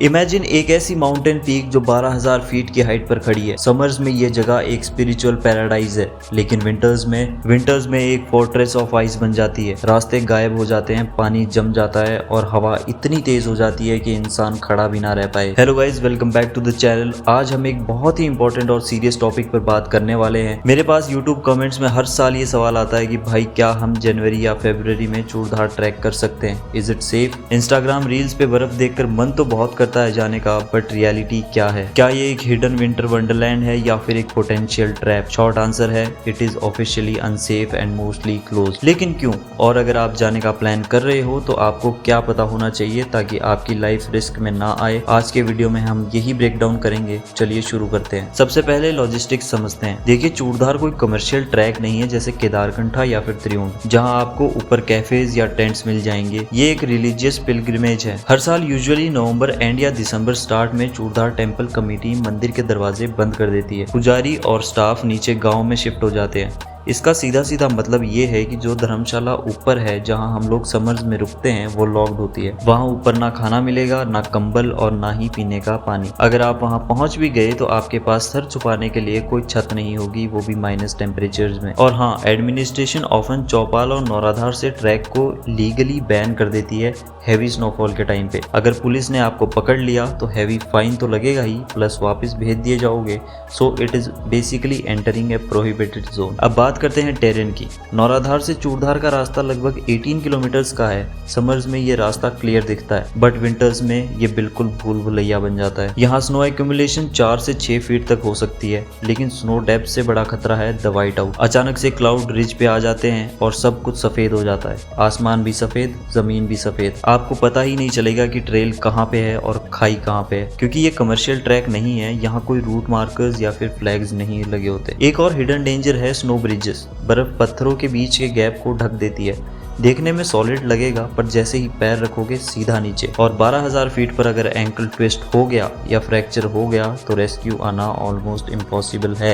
Imagine एक ऐसी mountain peak जो 12,000 फीट की हाइट पर खड़ी है। समर्स में ये जगह एक स्पिरिचुअल पैराडाइज है, लेकिन विंटर्स में एक फोर्ट्रेस ऑफ आइस बन जाती है। रास्ते गायब हो जाते हैं, पानी जम जाता है और हवा इतनी तेज हो जाती है कि इंसान खड़ा भी ना रह पाए। Hello guys, welcome back to the channel. आज हम एक बहुत ही इंपॉर्टेंट और सीरियस टॉपिक पर बात करने वाले हैं। मेरे पास यूट्यूब कमेंट्स में हर साल ये सवाल आता है कि भाई क्या हम जनवरी या फरवरी में चूड़धार ट्रैक कर सकते हैं? Is it safe? Instagram reels पे बर्फ देखकर मन तो बहुत करता है जाने का, बट रियलिटी क्या है? क्या ये एक हिडन विंटर वंडरलैंड है या फिर एक पोटेंशियल ट्रैप? शॉर्ट आंसर है it is officially unsafe and mostly close. लेकिन क्यों? और अगर आप जाने का प्लान कर रहे हो तो आपको क्या पता होना चाहिए ताकि आपकी लाइफ रिस्क में ना आए? आज के वीडियो में हम यही ब्रेक डाउन करेंगे। चलिए शुरू करते हैं। सबसे पहले लॉजिस्टिक्स समझते हैं। देखिए, चूड़धार कोई कमर्शियल ट्रैक नहीं है जैसे केदारकंठा या फिर त्रिउंड, जहां आपको ऊपर कैफेज या टेंट्स मिल जाएंगे। ये एक रिलीजियस पिलग्रिमेज है। हर साल यूजुअली नवंबर एंड या दिसंबर स्टार्ट में चूड़धार टेम्पल कमेटी मंदिर के दरवाजे बंद कर देती है। पुजारी और स्टाफ नीचे गांव में शिफ्ट हो जाते हैं। इसका सीधा सीधा मतलब ये है कि जो धर्मशाला ऊपर है जहां हम लोग समर्स में रुकते हैं वो लॉक्ड होती है। वहां ऊपर ना खाना मिलेगा, ना कंबल और ना ही पीने का पानी। अगर आप वहां पहुंच भी गए तो आपके पास सर छुपाने के लिए कोई छत नहीं होगी, वो भी माइनस टेम्परेचर्स में। और हाँ, एडमिनिस्ट्रेशन ऑफन चौपाल और नौराधार से ट्रैक को लीगली बैन कर देती है हैवी स्नोफॉल के टाइम पे। अगर पुलिस ने आपको पकड़ लिया तो हैवी फाइन तो लगेगा ही, प्लस वापस भेज दिए जाओगे। So it is basically entering A prohibited zone. अब बात करते हैं टेरेन की। नौराधार से चूड़धार का रास्ता लगभग 18 किलोमीटर्स का है। समर्स में ये रास्ता क्लियर दिखता है, बट विंटर्स में ये बिल्कुल भूल भुलैया बन जाता है। यहाँ स्नो एक्यूमुलेशन 4 से 6 फीट तक हो सकती है, लेकिन स्नो डेप्थ से बड़ा खतरा है द वाइट आउट। अचानक से क्लाउड रिज पे आ जाते हैं और सब कुछ सफेद हो जाता है। आसमान भी सफेद, जमीन भी सफेद। आपको पता ही नहीं चलेगा कि ट्रेल कहाँ पे है और खाई कहाँ पे है, क्योंकि ये कमर्शियल ट्रैक नहीं है। यहाँ कोई रूट मार्कर्स या फिर फ्लैग्स नहीं लगे होते। एक और हिडन डेंजर है स्नो ब्रिजेस। बर्फ पत्थरों के बीच के गैप को ढक देती है। देखने में सॉलिड लगेगा, पर जैसे ही पैर रखोगे सीधा नीचे। और 12,000 फीट पर अगर एंकल ट्विस्ट हो गया या फ्रैक्चर हो गया तो रेस्क्यू आना ऑलमोस्ट इम्पॉसिबल है।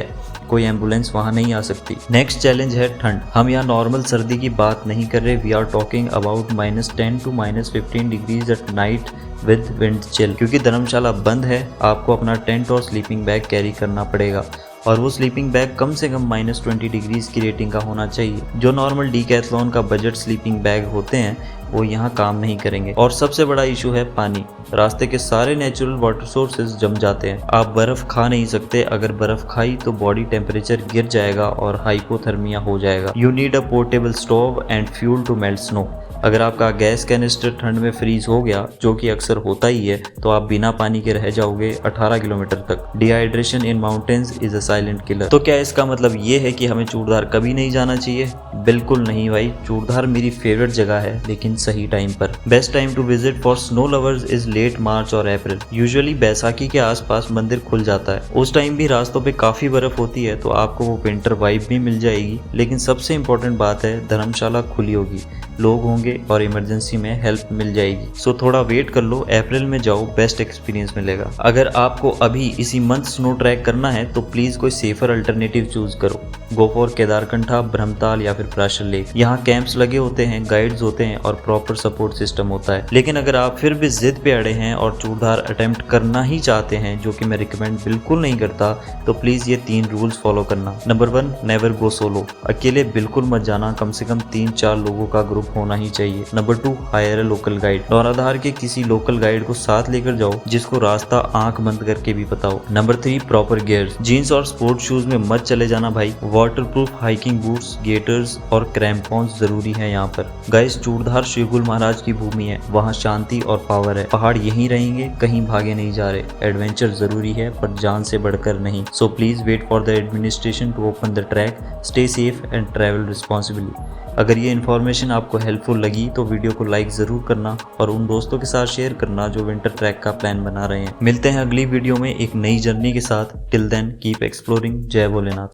कोई एम्बुलेंस वहां नहीं आ सकती। नेक्स्ट चैलेंज है ठंड। हम यहाँ नॉर्मल सर्दी की बात नहीं कर रहे। We are talking about -10 to -15 degrees at night with wind chill. क्योंकि धर्मशाला बंद है, आपको अपना टेंट और स्लीपिंग बैग कैरी करना पड़ेगा, और वो स्लीपिंग बैग कम से कम -20 डिग्रीज की रेटिंग का होना चाहिए। जो नॉर्मल डीकैथलॉन का बजट स्लीपिंग बैग होते हैं वो यहाँ काम नहीं करेंगे। और सबसे बड़ा इशू है पानी। रास्ते के सारे नेचुरल वाटर सोर्सेज जम जाते हैं। आप बर्फ खा नहीं सकते। अगर बर्फ खाई तो बॉडी टेम्परेचर गिर जाएगा और हाइपोथर्मिया हो जाएगा। You need a portable stove and fuel to melt snow. अगर आपका गैस कैनिस्टर ठंड में फ्रीज हो गया, जो कि अक्सर होता ही है, तो आप बिना पानी के रह जाओगे 18 किलोमीटर तक। Dehydration in mountains is a silent killer. तो क्या इसका मतलब ये है कि हमें चूड़धार कभी नहीं जाना चाहिए? बिल्कुल नहीं भाई। चूड़धार मेरी फेवरेट जगह है, लेकिन सही टाइम पर। Best time to visit for snow lovers is late March और अप्रैल। यूजुअली बैसाखी के आसपास मंदिर खुल जाता है। उस टाइम भी रास्तों पे काफी बर्फ होती है, तो आपको वो विंटर वाइब भी मिल जाएगी। लेकिन सबसे इम्पोर्टेंट बात है, धर्मशाला खुली होगी, लोग होंगे और इमरजेंसी में हेल्प मिल जाएगी। सो थोड़ा वेट कर लो, अप्रैल में जाओ, बेस्ट एक्सपीरियंस मिलेगा। अगर आपको अभी इसी मंथ स्नो ट्रैक करना है तो प्लीज कोई सेफर अल्टरनेटिव चूज करो। गो फॉर केदारकंठा, ब्रह्मताल या फिर प्राशर लेक। यहाँ कैंप्स लगे होते हैं, गाइड्स होते हैं और प्रॉपर सपोर्ट सिस्टम होता है। लेकिन अगर आप फिर भी जिद पे अड़े हैं और चूड़धार अटेम्प्ट करना ही चाहते हैं, जो कि मैं रिकमेंड बिल्कुल नहीं करता, तो प्लीज ये 3 रूल्स फॉलो करना। Number 1, never go solo. अकेले बिल्कुल मत जाना। कम से कम 3-4 लोगों का ग्रुप होना ही चाहिए। Number 2, higher a local guide. Nauradhar के किसी लोकल गाइड को साथ लेकर जाओ, जिसको रास्ता आंख बंद करके भी पता हो। Number 3, proper gears. जीन्स और स्पोर्ट शूज में मत चले जाना भाई। वाटरप्रूफ हाइकिंग बूट्स, गेटर्स और क्रैम्पॉन्स जरूरी है यहाँ पर। गाइस, चूड़धार शिवगुल महाराज की भूमि है। वहाँ शांति और पावर है। पहाड़ यहीं रहेंगे, कहीं भागे नहीं जा रहे। एडवेंचर जरूरी है, पर जान से बढ़कर नहीं। So please wait for the administration to open the track. Stay safe and travel responsibly. अगर ये इन्फॉर्मेशन आपको हेल्पफुल लगी तो वीडियो को लाइक ज़रूर करना और उन दोस्तों के साथ शेयर करना जो विंटर ट्रैक का प्लान बना रहे हैं। मिलते हैं अगली वीडियो में एक नई जर्नी के साथ। Till then keep exploring. जय भोलेनाथ।